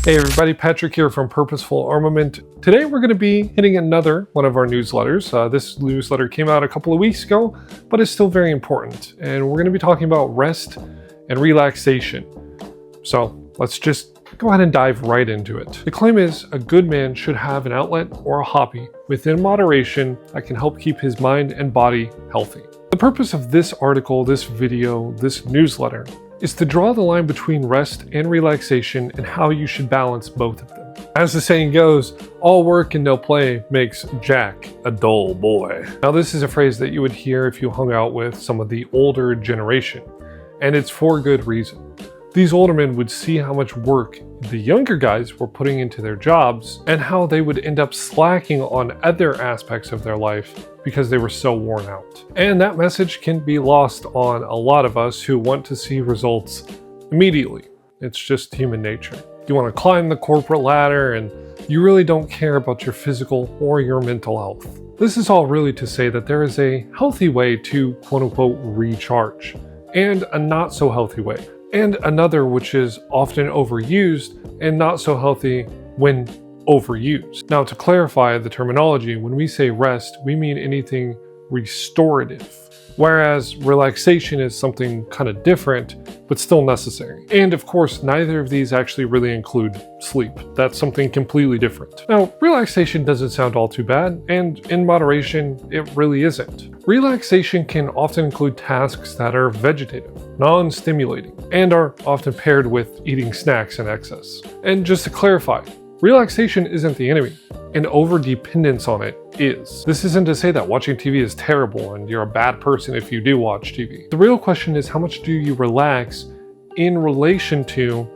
Hey everybody, Patrick here from Purposeful Armament. Today we're going to be hitting another one of our newsletters. This newsletter came out a couple of weeks ago, but it's still very important. And we're going to be talking about rest and relaxation. So let's just go ahead and dive right into it. The claim is a good man should have an outlet or a hobby within moderation that can help keep his mind and body healthy. The purpose of this article, this video, this newsletter is to draw the line between rest and relaxation and how you should balance both of them. As the saying goes, all work and no play makes Jack a dull boy. Now this is a phrase that you would hear if you hung out with some of the older generation, and it's for good reason. These older men would see how much work the younger guys were putting into their jobs and how they would end up slacking on other aspects of their life because they were so worn out. And that message can be lost on a lot of us who want to see results immediately. It's just human nature. You want to climb the corporate ladder and you really don't care about your physical or your mental health. This is all really to say that there is a healthy way to quote unquote recharge and a not so healthy way. And another which is often overused and not so healthy when overused. Now to clarify the terminology, when we say rest, we mean anything restorative, whereas relaxation is something kind of different, but still necessary. And of course, neither of these actually really include sleep. That's something completely different. Now, relaxation doesn't sound all too bad, and in moderation, it really isn't. Relaxation can often include tasks that are vegetative, non-stimulating, and are often paired with eating snacks in excess. And just to clarify, relaxation isn't the enemy, and over-dependence on it is. This isn't to say that watching TV is terrible and you're a bad person if you do watch TV. The real question is, how much do you relax in relation to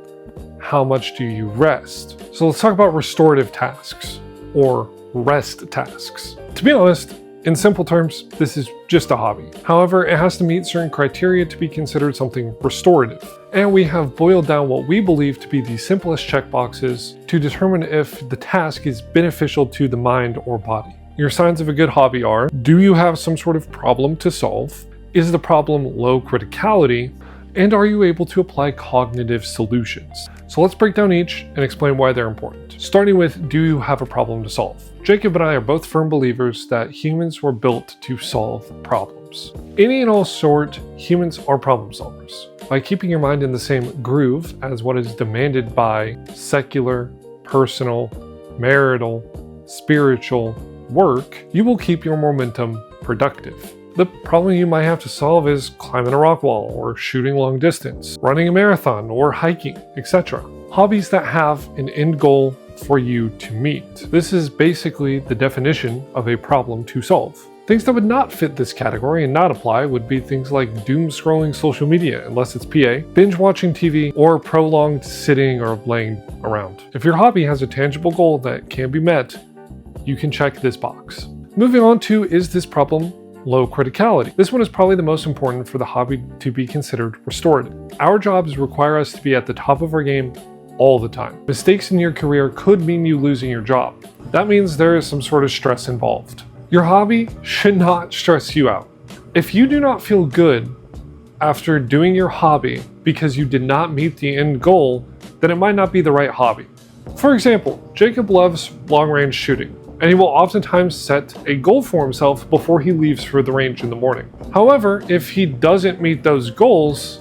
how much do you rest? So let's talk about restorative tasks, or rest tasks. To be honest, in simple terms, this is just a hobby. However, it has to meet certain criteria to be considered something restorative. And we have boiled down what we believe to be the simplest checkboxes to determine if the task is beneficial to the mind or body. Your signs of a good hobby are: do you have some sort of problem to solve? Is the problem low criticality? And are you able to apply cognitive solutions? So let's break down each and explain why they're important. Starting with, do you have a problem to solve? Jacob and I are both firm believers that humans were built to solve problems. Any and all sort, humans are problem solvers. By keeping your mind in the same groove as what is demanded by secular, personal, marital, spiritual work, you will keep your momentum productive. The problem you might have to solve is climbing a rock wall, or shooting long distance, running a marathon, or hiking, etc. Hobbies that have an end goal for you to meet. This is basically the definition of a problem to solve. Things that would not fit this category and not apply would be things like doom scrolling social media, unless it's PA, binge watching TV, or prolonged sitting or laying around. If your hobby has a tangible goal that can be met, you can check this box. Moving on to, is this problem low criticality? This one is probably the most important for the hobby to be considered restorative. Our jobs require us to be at the top of our game all the time. Mistakes in your career could mean you losing your job. That means there is some sort of stress involved. Your hobby should not stress you out. If you do not feel good after doing your hobby because you did not meet the end goal, then it might not be the right hobby. For example, Jacob loves long-range shooting, and he will oftentimes set a goal for himself before he leaves for the range in the morning. However, if he doesn't meet those goals,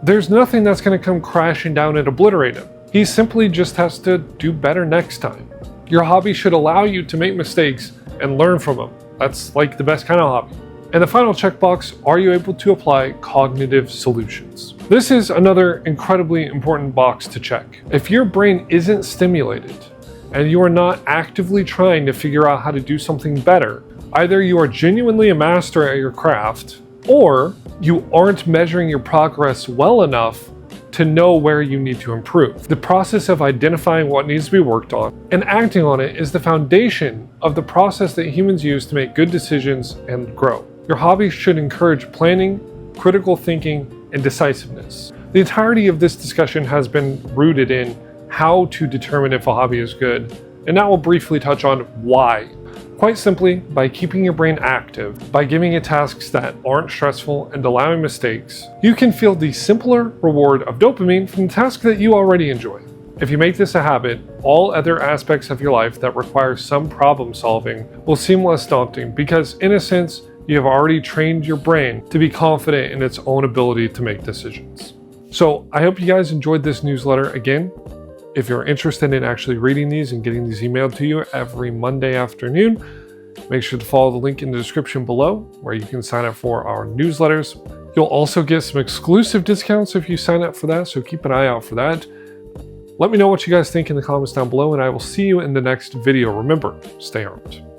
there's nothing that's going to come crashing down and obliterate him. He simply just has to do better next time. Your hobby should allow you to make mistakes and learn from them. That's like the best kind of hobby. And the final checkbox, are you able to apply cognitive solutions? This is another incredibly important box to check. If your brain isn't stimulated, and you are not actively trying to figure out how to do something better, either you are genuinely a master at your craft, or you aren't measuring your progress well enough to know where you need to improve. The process of identifying what needs to be worked on and acting on it is the foundation of the process that humans use to make good decisions and grow. Your hobby should encourage planning, critical thinking, and decisiveness. The entirety of this discussion has been rooted in how to determine if a hobby is good, and now we'll briefly touch on why. Quite simply, by keeping your brain active, by giving it tasks that aren't stressful and allowing mistakes, you can feel the simpler reward of dopamine from the task that you already enjoy. If you make this a habit, all other aspects of your life that require some problem solving will seem less daunting because, in a sense, you have already trained your brain to be confident in its own ability to make decisions. So I hope you guys enjoyed this newsletter. Again, if you're interested in actually reading these and getting these emailed to you every Monday afternoon, make sure to follow the link in the description below where you can sign up for our newsletters. You'll also get some exclusive discounts if you sign up for that, so keep an eye out for that. Let me know what you guys think in the comments down below, and I will see you in the next video. Remember, stay armed.